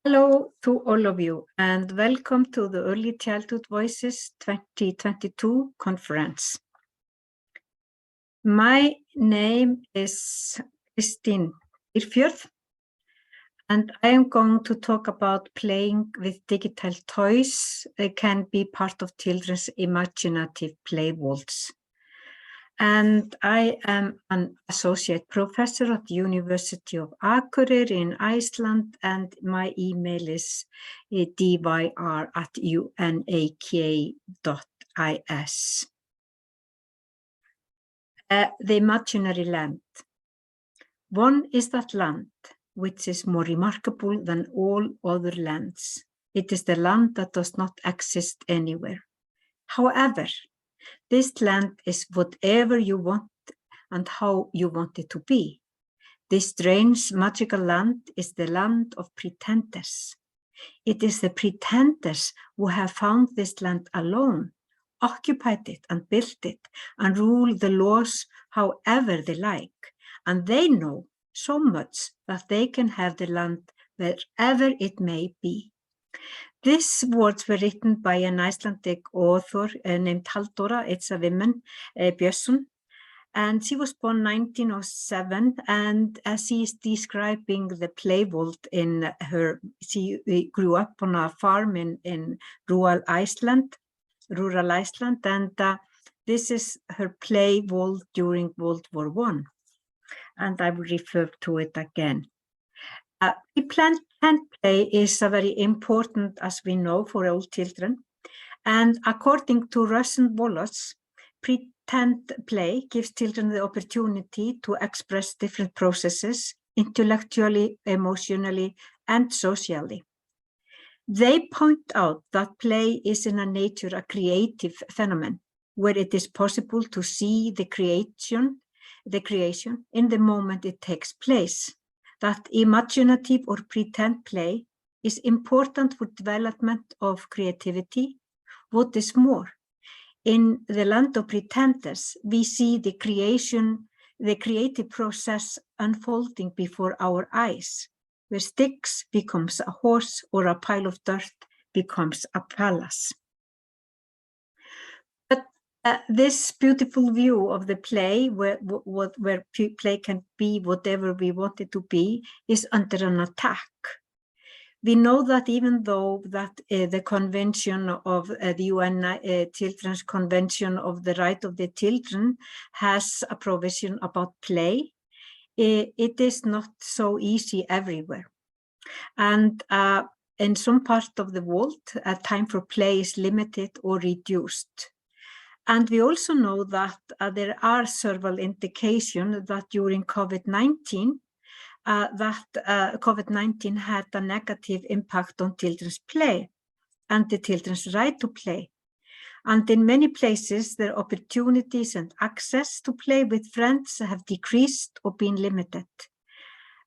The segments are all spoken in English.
Hello to all of you and welcome to the Early Childhood Voices 2022 conference. My name is Kristín Dýrfjörð and I am going to talk about playing with digital toys that can be part of children's imaginative play worlds. And I am an associate professor at the University of Akureyri in Iceland, and my email is dyr@unak.is. The imaginary land. One is that land which is more remarkable than all other lands. It is the land that does not exist anywhere. However, this land is whatever you want and how you want it to be. This strange magical land is the land of pretenders. It is the pretenders who have found this land alone, occupied it and built it and rule the laws however they like. And they know so much that they can have the land wherever it may be. These words were written by an Icelandic author named Halldóra, it's a woman, Björnsson, and she was born 1907, and as she is describing the play world in her, she grew up on a farm in rural Iceland, and this is her play world during World War I, and I will refer to it again. Pretend play is very important, as we know, for all children. And according to Russian Wallace, pretend play gives children the opportunity to express different processes intellectually, emotionally, and socially. They point out that play is in a nature a creative phenomenon, where it is possible to see the creation in the moment it takes place. That imaginative or pretend play is important for development of creativity. What is more, in the land of pretenders, we see the creative process unfolding before our eyes, where sticks becomes a horse or a pile of dirt becomes a palace. This beautiful view of the play, where play can be whatever we want it to be, is under an attack. We know that even though that the convention of the UN Children's Convention of the Right of the Children has a provision about play, it is not so easy everywhere. And in some part of the world, time for play is limited or reduced. And we also know that there are several indications that during COVID-19, COVID-19 had a negative impact on children's play and the children's right to play. And in many places, their opportunities and access to play with friends have decreased or been limited.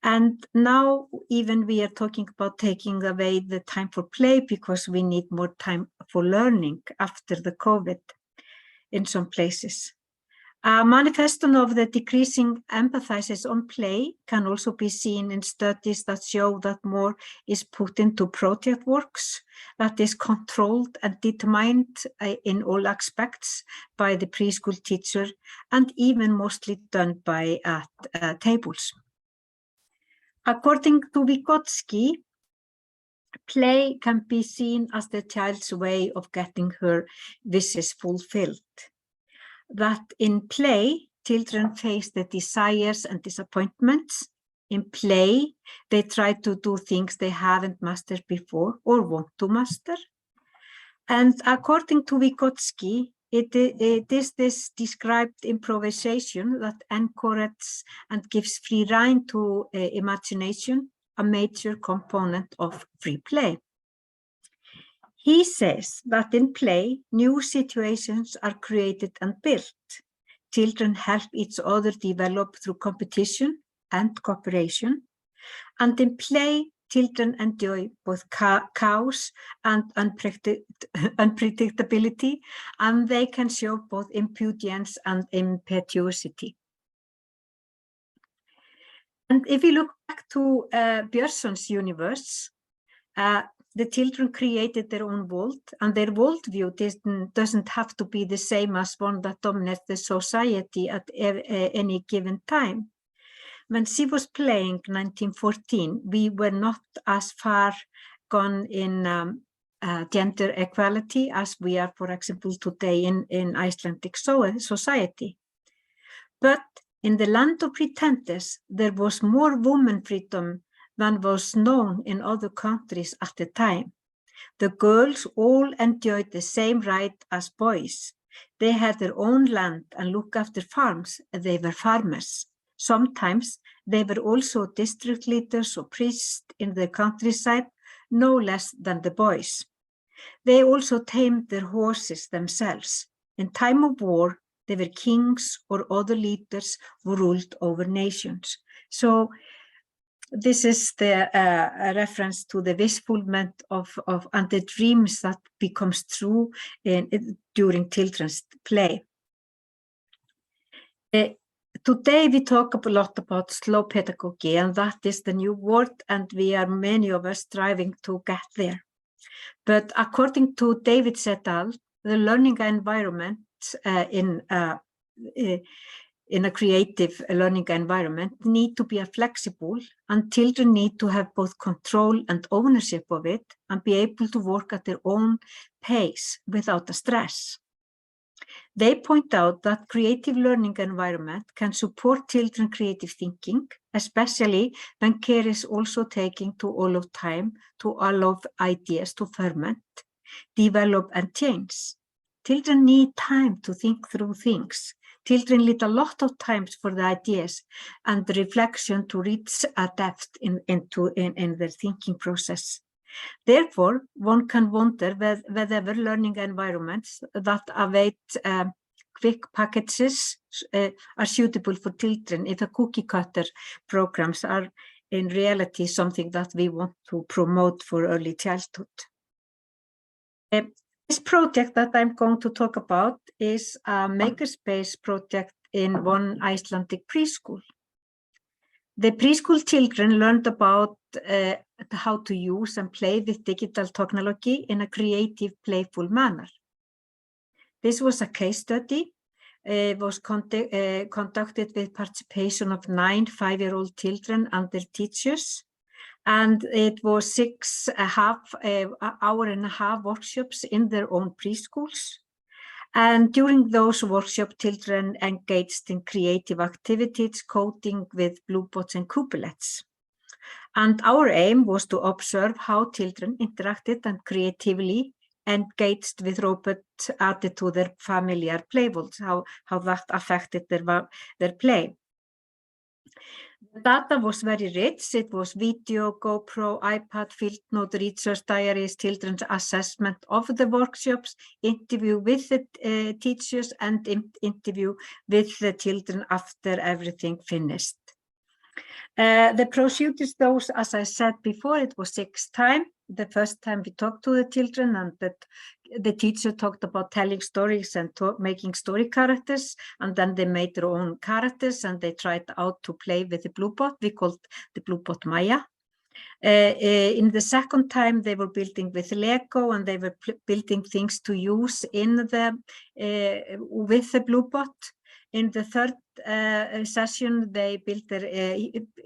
And now even we are talking about taking away the time for play because we need more time for learning after the COVID. In some places. A manifestation of the decreasing emphasis on play can also be seen in studies that show that more is put into project works that is controlled and determined in all aspects by the preschool teacher and even mostly done by at tables. According to Vygotsky, play can be seen as the child's way of getting her wishes fulfilled. That in play, children face the desires and disappointments. In play, they try to do things they haven't mastered before or want to master. And according to Vygotsky, it is this described improvisation that encourages and gives free rein to imagination, a major component of free play. He says that in play, new situations are created and built. Children help each other develop through competition and cooperation. And in play, children enjoy both chaos and unpredictability, and they can show both impudence and impetuosity. And if we look back to Björnsson's universe, the children created their own world, and their worldview doesn't have to be the same as one that dominates the society at any given time. When she was playing 1914, we were not as far gone in gender equality as we are, for example, today in Icelandic society. But in the land of pretenders, there was more woman freedom than was known in other countries at the time. The girls all enjoyed the same right as boys. They had their own land and looked after farms. They were farmers. Sometimes they were also district leaders or priests in the countryside, no less than the boys. They also tamed their horses themselves. In time of war, they were kings or other leaders who ruled over nations. So this is the reference to the fulfillment of and the dreams that becomes true during children's play. Today we talk a lot about slow pedagogy, and that is the new word, and we are many of us striving to get there. But according to David Settal, the learning environment in a creative learning environment need to be flexible, and children need to have both control and ownership of it and be able to work at their own pace without the stress. They point out that creative learning environment can support children's creative thinking, especially when care is also taken to allow time to allow ideas to ferment, develop and change. Children need time to think through things. Children need a lot of time for the ideas and the reflection to reach a depth in their thinking process. Therefore, one can wonder whether learning environments that await quick packages are suitable for children, if the cookie cutter programs are in reality something that we want to promote for early childhood. This project that I'm going to talk about is a makerspace project in one Icelandic preschool. The preschool children learned about how to use and play with digital technology in a creative, playful manner. This was a case study. It was conducted with participation of 9 5-year-old children and their teachers. And it was 6.5 hour workshops in their own preschools. And during those workshops, children engaged in creative activities, coding with bluebots and couplets. And our aim was to observe how children interacted and creatively engaged with robots added to their familiar play worlds, how that affected their play. The data was very rich. It was video, GoPro, iPad, field note, research diaries, children's assessment of the workshops, interview with the teachers, and interview with the children after everything finished. The procedures, those, as I said before, it was 6 times. The first time we talked to the children, and the teacher talked about telling stories and making story characters, and then they made their own characters and they tried out to play with the bluebot. We called the bluebot Maya. In the second time, they were building with Lego, and they were building things to use in with the bluebot. In the third session, they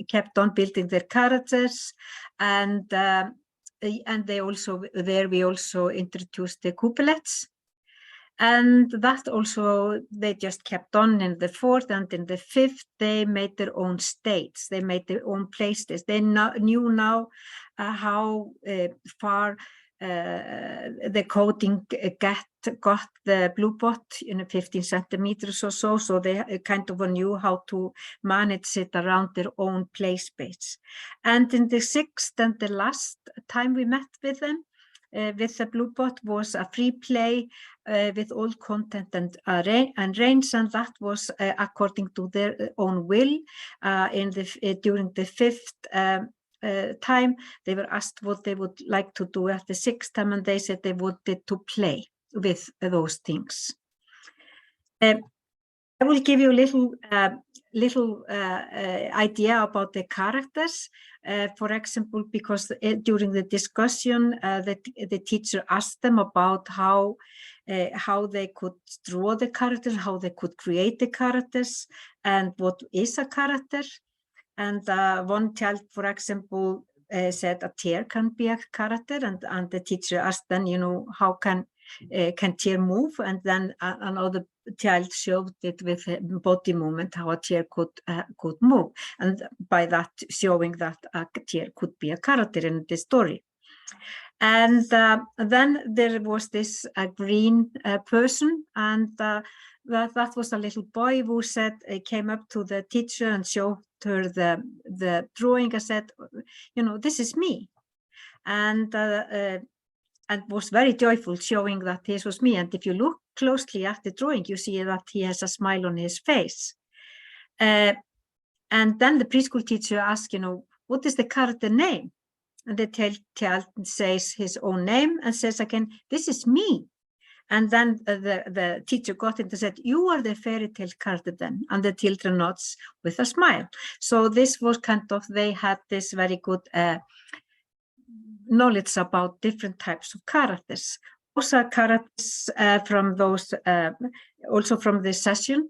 kept on building their characters, and they also we also introduced the couplets, and that also they just kept on in the fourth, and in the fifth they made their own states. They made their own play states. They knew now how far the coding got the bluebot 15 centimeters or so. So they kind of knew how to manage it around their own play space. And in the 6th and the last time we met with them, with the bluebot, was a free play with all content and range, and that was according to their own will. During the 5th time, they were asked what they would like to do at the 6th time, and they said they wanted to play with those things. I will give you a little idea about the characters. For example, because during the discussion, the teacher asked them about how they could draw the characters, how they could create the characters, and what is a character. And one child, for example, said a tear can be a character, and the teacher asked then, how can tear move? And then another child showed it with body movement, how a tear could move, and by that showing that a tear could be a character in the story. And then there was this green person, and that was a little boy who said, came up to the teacher and showed her the drawing and said, this is me. And was very joyful, showing that this was me. And if you look closely at the drawing, you see that he has a smile on his face. And then the preschool teacher asked, what is the character name? And the child says his own name and says again, this is me. And then the teacher got it and said, you are the fairy tale character then. And the children nods with a smile. So this was they had this very good knowledge about different types of characters. Also characters from those, also from this session,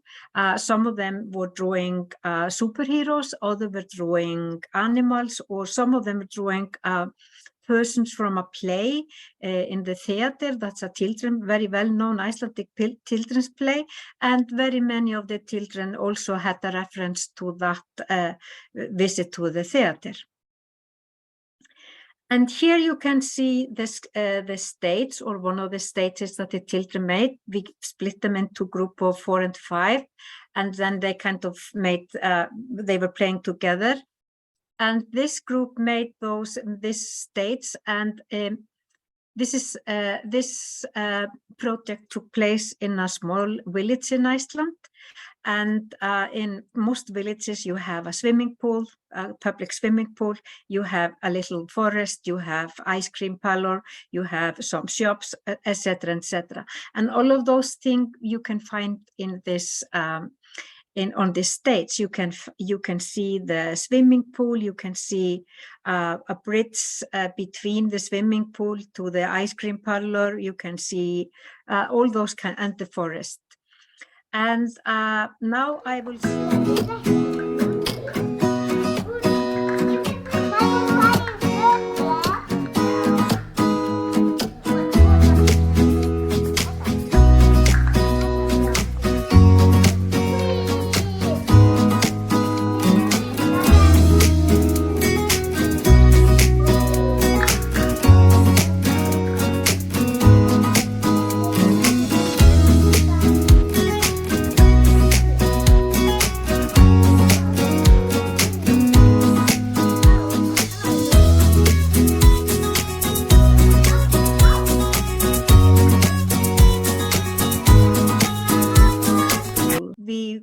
some of them were drawing superheroes, others were drawing animals, or some of them were drawing persons from a play in the theater. That's a very well-known Icelandic children's play, and very many of the children also had a reference to that visit to the theater. And here you can see this, the states, or one of the stages that the children made. We split them into group of 4 and 5, and then they kind of made, they were playing together. And this group made these states, and this project took place in a small village in Iceland. And in most villages, you have a swimming pool, a public swimming pool, you have a little forest, you have ice cream parlor, you have some shops, etc., etc. And all of those things you can find in this, on this stage. You can see the swimming pool, you can see a bridge between the swimming pool to the ice cream parlor, you can see all those and the forest. And now I will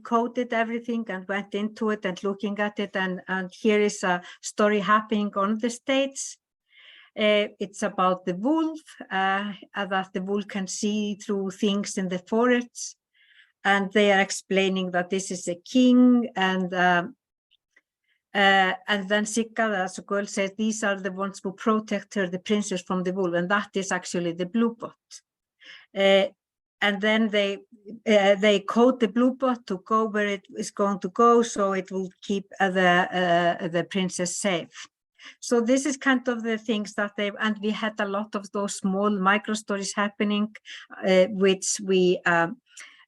coded everything and went into it and looking at it, and here is a story happening on the stage. It's about the wolf, that the wolf can see through things in the forests, and they are explaining that this is a king, and then Sigga, as a girl, says these are the ones who protect her, the princess, from the wolf, and that is actually the blue bot. And then they code the blue bot to go where it is going to go, so it will keep the princess safe. So this is kind of the things that and we had a lot of those small micro stories happening, which we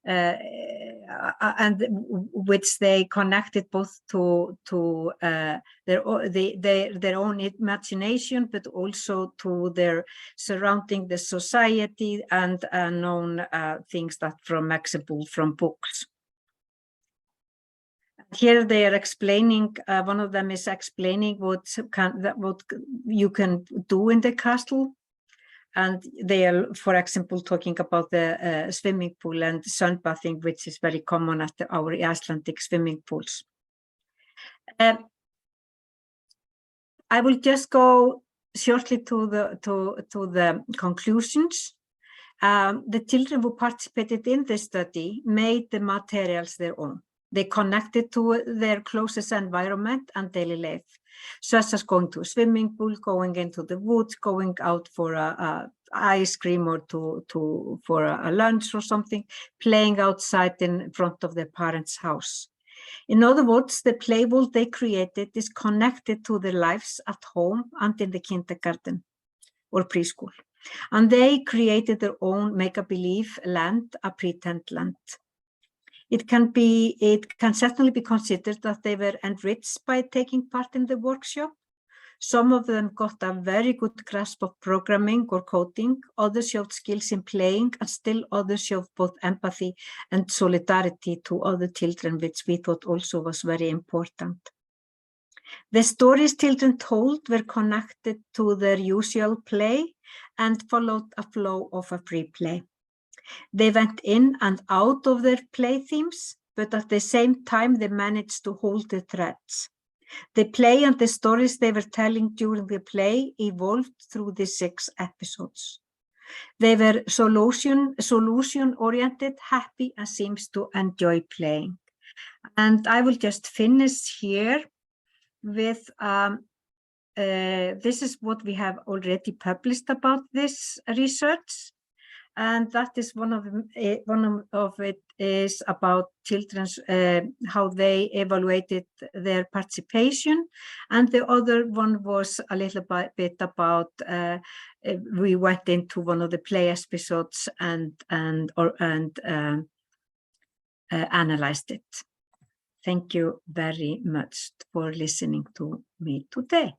and which they connected both to their own imagination, but also to their surrounding the society and known things that from example from books. Here they are explaining. One of them is explaining what you can do in the castle. And they are, for example, talking about the swimming pool and sunbathing, which is very common at our Icelandic swimming pools. I will just go shortly to the conclusions. The children who participated in the study made the materials their own. They connected to their closest environment and daily life, such as going to a swimming pool, going into the woods, going out for a ice cream or for a lunch or something, playing outside in front of their parents' house. In other words, the play world they created is connected to their lives at home and in the kindergarten or preschool. And they created their own make-believe land, a pretend land. It can certainly be considered that they were enriched by taking part in the workshop. Some of them got a very good grasp of programming or coding, others showed skills in playing, and still others showed both empathy and solidarity to other children, which we thought also was very important. The stories children told were connected to their usual play and followed a flow of a free play. They went in and out of their play themes, but at the same time they managed to hold the threads. The play and the stories they were telling during the play evolved through the 6 episodes. They were solution-oriented, happy, and seems to enjoy playing. And I will just finish here with, this is what we have already published about this research. And that is one of it is about children's, how they evaluated their participation. And the other one was a little bit about, we went into one of the play episodes and analyzed it. Thank you very much for listening to me today.